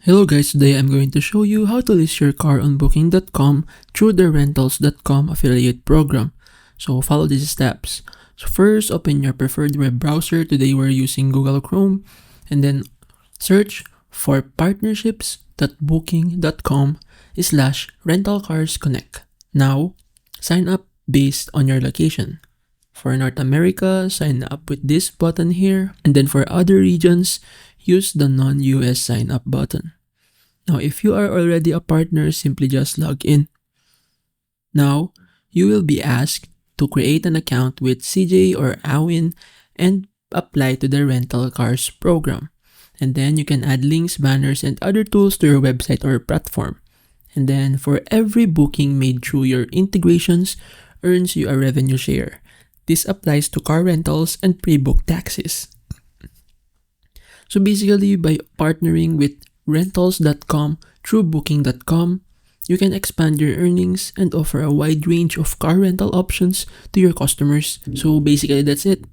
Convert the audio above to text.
Hello guys, today I'm going to show you how to list your car on booking.com through the rentals.com affiliate program. So follow these steps. So first, open your preferred web browser. Today we're using Google Chrome, and then search for partnerships.booking.com/rentalcarsconnect. Now, sign up based on your location. For North America, sign up with this button here, and then for other regions, use the non-US sign up button. Now, if you are already a partner, simply just log in. Now, you will be asked to create an account with CJ or Awin and apply to the rental cars program. And then you can add links, banners, and other tools to your website or platform. And then for every booking made through your integrations, earns you a revenue share. This applies to car rentals and pre-book taxis. So basically, by partnering with rentals.com through booking.com, you can expand your earnings and offer a wide range of car rental options to your customers. So basically, that's it.